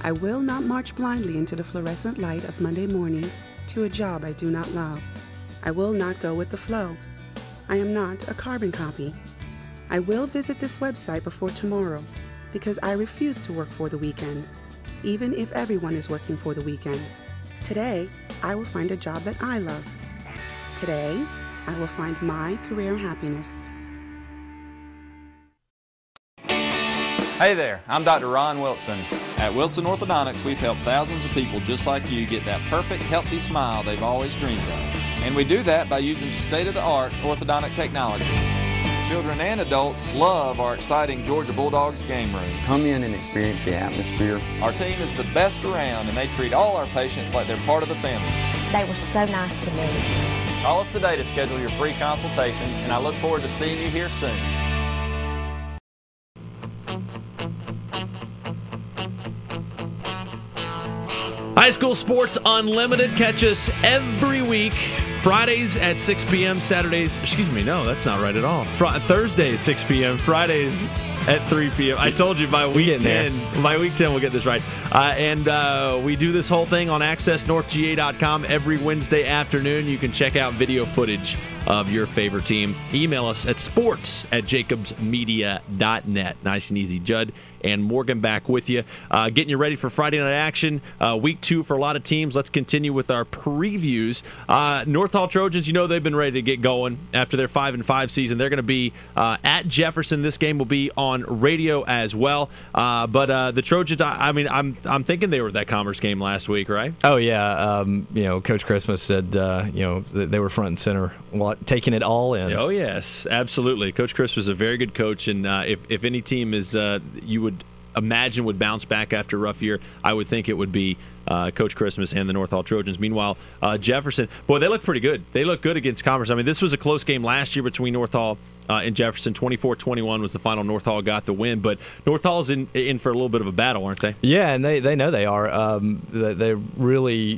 I will not march blindly into the fluorescent light of Monday morning to a job I do not love. I will not go with the flow. I am not a carbon copy. I will visit this website before tomorrow because I refuse to work for the weekend, even if everyone is working for the weekend. Today, I will find a job that I love. Today, I will find my career happiness. Hey there, I'm Dr. Ron Wilson. At Wilson Orthodontics, we've helped thousands of people just like you get that perfect, healthy smile they've always dreamed of. And we do that by using state-of-the-art orthodontic technology. Children and adults love our exciting Georgia Bulldogs game room. Come in and experience the atmosphere. Our team is the best around, and they treat all our patients like they're part of the family. They were so nice to me. Call us today to schedule your free consultation, and I look forward to seeing you here soon. High School Sports Unlimited. Catch us every week. Fridays at 6 p.m. Saturdays. Excuse me, no, that's not right at all. Thursdays, 6 p.m. Fridays at 3 p.m. I told you by week 10. By week 10, we'll get this right. And we do this whole thing on accessnorthga.com every Wednesday afternoon. You can check out video footage of your favorite team. Email us at sports@jacobsmedia.net. Nice and easy. Judd and Morgan back with you. Getting you ready for Friday night action. Week 2 for a lot of teams. Let's continue with our previews. North Hall Trojans, they've been ready to get going after their 5-5 season. They're going to be at Jefferson. This game will be on radio as well. But the Trojans, I'm thinking they were at that Commerce game last week, right? Oh, yeah. Coach Christmas said, they were front and center, taking it all in. Oh, yes, absolutely. Coach Christmas is a very good coach, and if any team is you would imagine would bounce back after a rough year, I would think it would be Coach Christmas and the North Hall Trojans. Meanwhile, Jefferson, boy, they look pretty good. They look good against Commerce. This was a close game last year between North Hall in Jefferson. 24-21 was the final. North Hall got the win, but North Hall's in for a little bit of a battle, aren't they? Yeah, and they know they are. They're really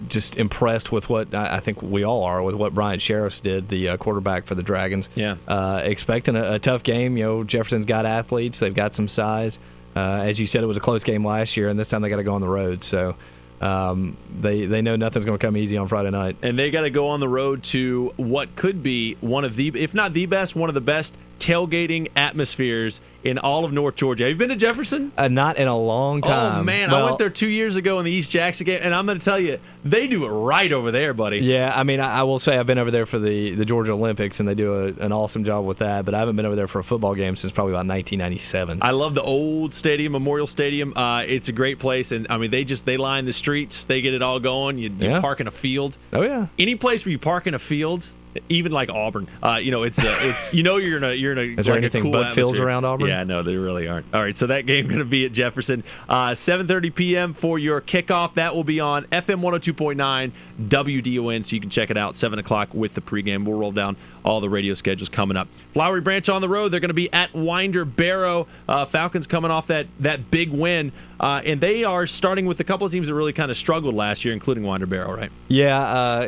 just impressed with what I think we all are with what Bryant Sheriffs did, the quarterback for the Dragons. Yeah, expecting a tough game. Jefferson's got athletes. They've got some size. As you said, it was a close game last year, and this time they got to go on the road. So they know nothing's going to come easy on Friday night. And they got to go on the road to what could be one of the, if not the best, one of the best tailgating atmospheres in all of North Georgia. Have you been to Jefferson? Not in a long time. Oh, man. Well, I went there 2 years ago in the East Jackson game, and I'm going to tell you, they do it right over there, buddy. Yeah, I mean, I will say I've been over there for the Georgia Olympics, and they do an awesome job with that, but I haven't been over there for a football game since probably about 1997. I love the old stadium, Memorial Stadium. It's a great place, and, I mean, they line the streets. They get it all going. You park in a field. Oh, yeah. Any place where you park in a field, even like Auburn, you're in a Is there anything cool but fields around Auburn? Yeah, no, they really aren't. All right, so that game going to be at Jefferson, 7:30 p.m. for your kickoff. That will be on FM 102.9 WDON, so you can check it out 7 o'clock with the pregame. We'll roll down all the radio schedules coming up. Flowery Branch on the road. They're going to be at Winder Barrow. Falcons coming off that big win, and they are starting with a couple of teams that really kind of struggled last year, including Winder Barrow, right? Yeah,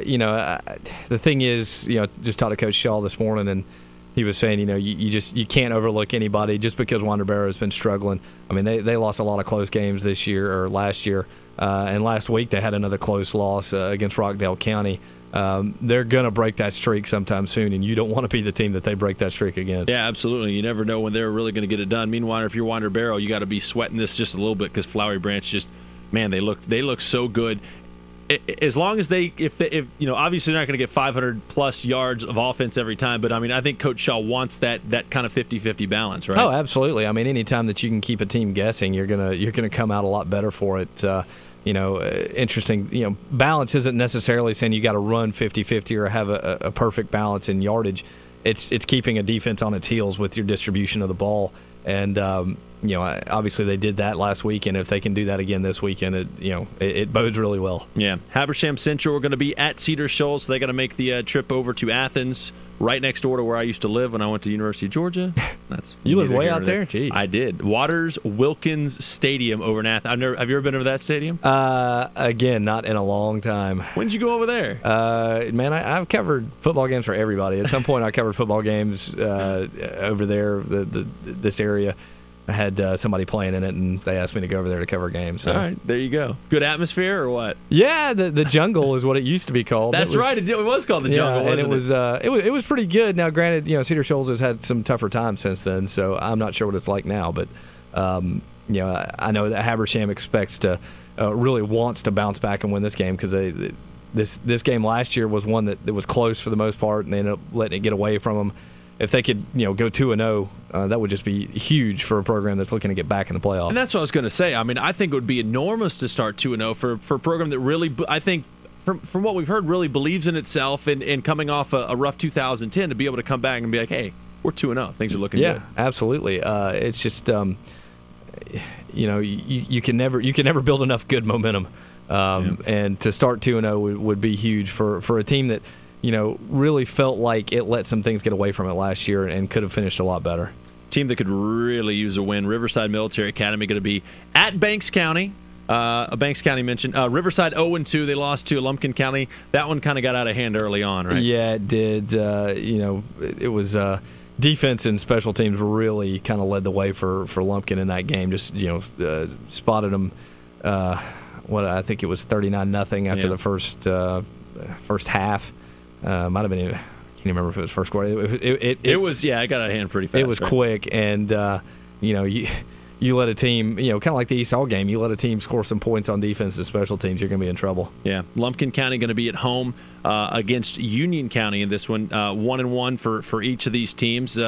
the thing is, just talked to Coach Shaw this morning, and he was saying, you can't overlook anybody just because Winder Barrow has been struggling. I mean, they lost a lot of close games this year or last year, and last week they had another close loss against Rockdale County. They're going to break that streak sometime soon, and you don't want to be the team that they break that streak against. Yeah, absolutely. You never know when they're really going to get it done. Meanwhile, if you're Winder Barrow, you got to be sweating this just a little bit because Flowery Branch they look so good. As long as if obviously they're not going to get 500 plus yards of offense every time, but I mean, I think Coach Shaw wants that kind of 50-50 balance, right? Oh, absolutely. I mean, anytime that you can keep a team guessing, you're gonna come out a lot better for it. Interesting. Balance isn't necessarily saying you got to run 50-50 or have a perfect balance in yardage. It's keeping a defense on its heels with your distribution of the ball. And obviously they did that last week, and if they can do that again this weekend, it bodes really well. Yeah, Habersham Central are going to be at Cedar Shoals, so they got to make the trip over to Athens, right next door to where I used to live when I went to University of Georgia. You lived way out there? Jeez. I did. Waters Wilkins Stadium over in Athens. Have you ever been over that stadium? Again, not in a long time. When did you go over there? Man, I've covered football games for everybody. At some point, I covered football games over there, this area. I had somebody playing in it, and they asked me to go over there to cover games. So. All right, there you go. Good atmosphere or what? Yeah, the jungle is what it used to be called. That's right. It was called the jungle, wasn't it was pretty good. Now, granted, Cedar Shoals has had some tougher times since then, so I'm not sure what it's like now. But I know that Habersham expects to really wants to bounce back and win this game because this game last year was one that was close for the most part, and they ended up letting it get away from them. If they could, go 2-0, that would just be huge for a program that's looking to get back in the playoffs. And that's what I was going to say. I mean, I think it would be enormous to start 2-0 for a program that really, I think, from what we've heard, really believes in itself and coming off a rough 2010 to be able to come back and be like, hey, we're 2-0. Things are looking good. Yeah, absolutely. It's just, you can never build enough good momentum, and to start 2-0 would be huge for a team that. Really felt like it let some things get away from it last year and could have finished a lot better. Team that could really use a win. Riverside Military Academy going to be at Banks County. Banks County mentioned. Riverside 0-2. They lost to Lumpkin County. That one kind of got out of hand early on, right? Yeah, it did. It was defense and special teams really kind of led the way for Lumpkin in that game. Just spotted them. I think it was 39-0 after the first half. Might have been. I can't remember if it was first quarter. It was. Yeah, I got out of hand pretty fast. It was quick, and you let a team, kind of like the East Hall game, you let a team score some points on defense and special teams, you're going to be in trouble. Yeah, Lumpkin County going to be at home against Union County in this one. 1-1 for each of these teams.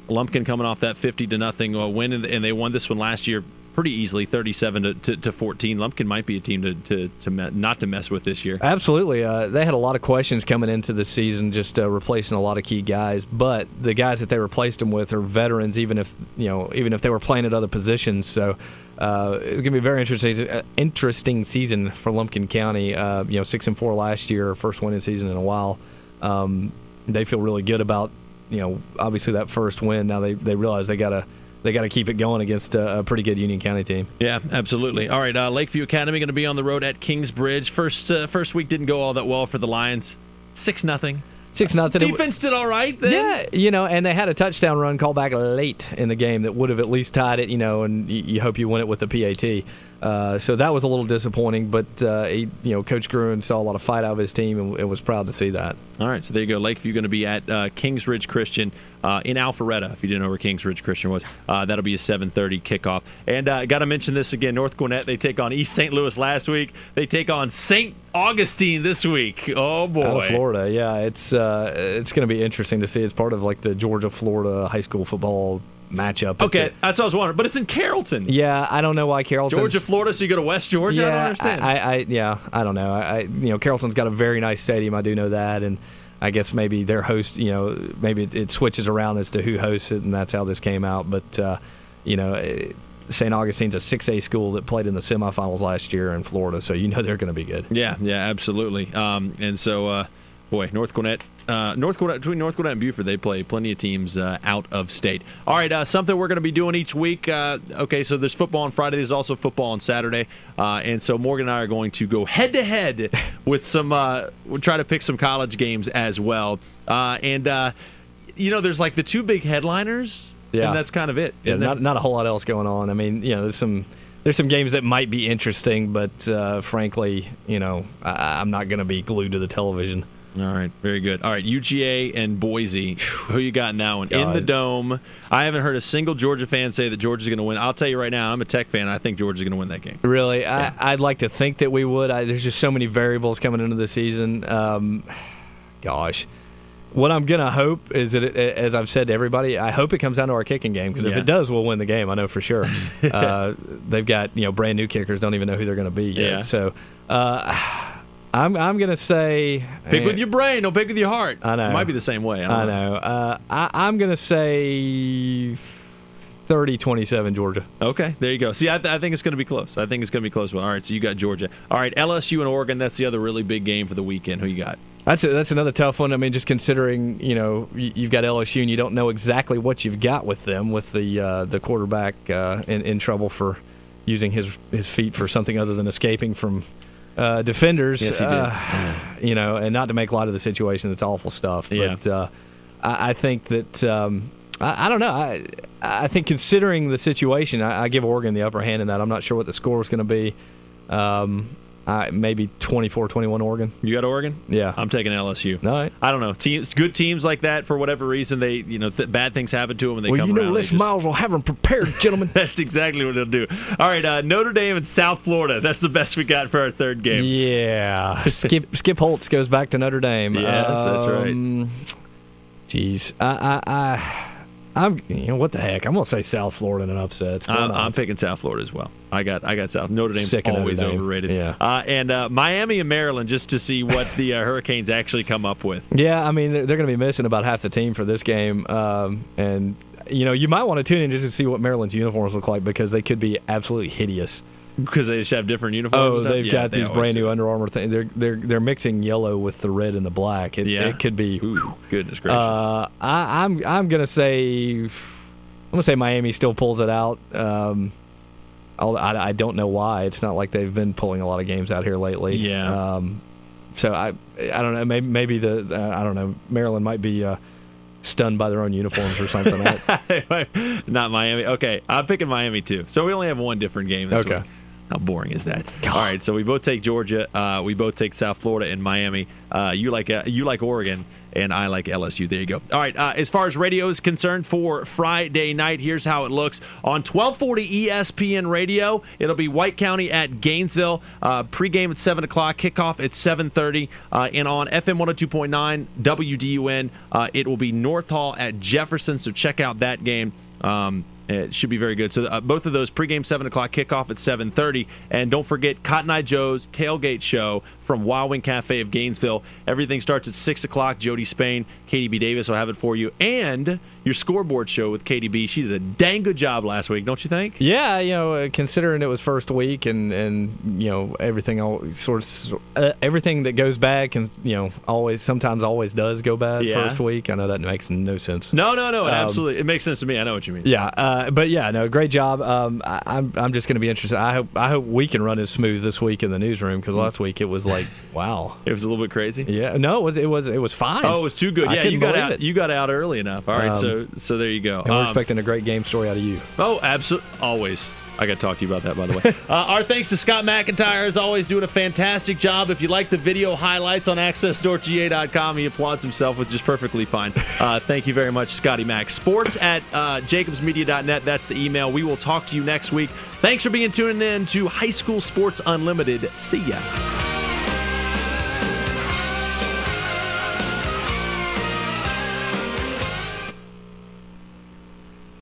Lumpkin coming off that 50-0 win, and they won this one last year pretty easily, 37-14. Lumpkin might be a team to not to mess with this year. Absolutely. They had a lot of questions coming into the season, just replacing a lot of key guys. But the guys that they replaced them with are veterans, even if they were playing at other positions. So it's going to be a very interesting season for Lumpkin County. 6-4 last year, first winning season in a while. They feel really good about obviously that first win. Now they realize they got to keep it going against a pretty good Union County team. Yeah, absolutely. All right, Lakeview Academy going to be on the road at Kingsbridge. First week didn't go all that well for the Lions. 6-0. 6-0. Defense did all right then. Yeah, and they had a touchdown run called back late in the game that would have at least tied it, and you hope you win it with the PAT. So that was a little disappointing, but Coach Gruen saw a lot of fight out of his team and was proud to see that. All right, so there you go. Lakeview going to be at Kings Ridge Christian in Alpharetta, if you didn't know where Kings Ridge Christian was. That'll be a 7:30 kickoff. And got to mention this again, North Gwinnett, they take on East St. Louis last week. They take on St. Augustine this week. Oh, boy. Out of Florida, yeah. It's going to be interesting to see. It's part of like the Georgia-Florida high school football matchup. Okay, that's what I was wondering. But it's in Carrollton. Yeah, I don't know why Carrollton. Georgia, Florida, so you go to West Georgia? Yeah, I don't understand. I don't know. Carrollton's got a very nice stadium. I do know that, and I guess maybe their host, maybe it switches around as to who hosts it, and that's how this came out. But, St. Augustine's a 6A school that played in the semifinals last year in Florida, so they're going to be good. Yeah, absolutely. And so, North Gwinnett, between North Gwinnett and Buford, they play plenty of teams out of state. All right, something we're going to be doing each week. So there's football on Friday. There's also football on Saturday. And so Morgan and I are going to go head-to-head with some we'll try to pick some college games as well. There's like the two big headliners, and that's kind of it. Yeah, not a whole lot else going on. I mean, there's some games that might be interesting, but frankly, I'm not going to be glued to the television. All right, very good. All right, UGA and Boise. Who you got in that one? God. In the Dome. I haven't heard a single Georgia fan say that Georgia's going to win. I'll tell you right now, I'm a Tech fan. I think Georgia's going to win that game. Really? Yeah. I'd like to think that we would. There's just so many variables coming into the season. What I'm going to hope is that, as I've said to everybody, I hope it comes down to our kicking game, because if it does, we'll win the game. I know for sure. They've got brand new kickers, don't even know who they're going to be yet. So I'm going to say... Pick with your brain, don't pick with your heart. I know. It might be the same way. I know. I'm going to say 30-27 Georgia. Okay, there you go. See, I think it's going to be close. I think it's going to be close. Well, all right, so you got Georgia. All right, LSU and Oregon, that's the other really big game for the weekend. Who you got? That's another tough one. I mean, just considering, you've got LSU and you don't know exactly what you've got with them, with the quarterback in trouble for using his feet for something other than escaping from defenders. Yes, he did. And not to make light of the situation, it's awful stuff. Yeah. But I think that I don't know. I think considering the situation, I give Oregon the upper hand in that. I'm not sure what the score is going to be. Maybe 24-21 Oregon. You got Oregon? Yeah. I'm taking LSU. All right. I don't know. Good teams like that, for whatever reason, they bad things happen to them and they come around. Les Miles will have them prepared, gentlemen. That's exactly what they'll do. All right, Notre Dame and South Florida. That's the best we got for our third game. Yeah. Skip Holtz goes back to Notre Dame. Yes, that's right. Geez. I'm what the heck? I'm gonna say South Florida in an upset. I'm picking South Florida as well. I got South. Notre Dame's always overrated. Yeah. And Miami and Maryland, just to see what the Hurricanes actually come up with. Yeah, I mean they're going to be missing about half the team for this game, and you might want to tune in just to see what Maryland's uniforms look like, because they could be absolutely hideous. Because they just have different uniforms. Oh, they've got these brand new Under Armour things. They're mixing yellow with the red and the black. It could be. Ooh, goodness gracious. I'm gonna say Miami still pulls it out. I don't know why. It's not like they've been pulling a lot of games out here lately. Yeah. So I don't know. Maybe I don't know. Maryland might be stunned by their own uniforms or something. Not Miami. Okay, I'm picking Miami too. So we only have one different game this week. How boring is that? God. All right, so we both take Georgia. We both take South Florida and Miami. You like Oregon, and I like LSU. There you go. All right, as far as radio is concerned for Friday night, here's how it looks. On 1240 ESPN Radio, it'll be White County at Gainesville. Pregame at 7 o'clock, kickoff at 7:30. And on FM 102.9 WDUN, it will be North Hall at Jefferson, so check out that game. It should be very good. So both of those, pregame 7 o'clock, kickoff at 7:30. And don't forget Cotton Eye Joe's Tailgate Show from Wild Wing Cafe of Gainesville. Everything starts at 6 o'clock. Jody Spain, Katie B. Davis will have it for you. And your scoreboard show with Katie B. She did a dang good job last week, don't you think? Yeah, considering it was first week and everything everything that goes bad can sometimes always does go bad first week. I know that makes no sense. No, absolutely. It makes sense to me. I know what you mean. Yeah, great job. I'm just going to be interested. I hope we can run as smooth this week in the newsroom, because last week it was like, wow, it was a little bit crazy. Yeah, no, it was fine. Oh, it was too good. Yeah, you got out early enough. All right, so there you go. And we're expecting a great game story out of you. Oh, absolutely, always. I got to talk to you about that, by the way. Our thanks to Scott McIntyre, as always, doing a fantastic job. If you like the video highlights on AccessNorthGA.com, he applauds himself, which is perfectly fine. Thank you very much, Scotty Mac. Sports at jacobsmedia.net. That's the email. We will talk to you next week. Thanks for tuned in to High School Sports Unlimited. See ya.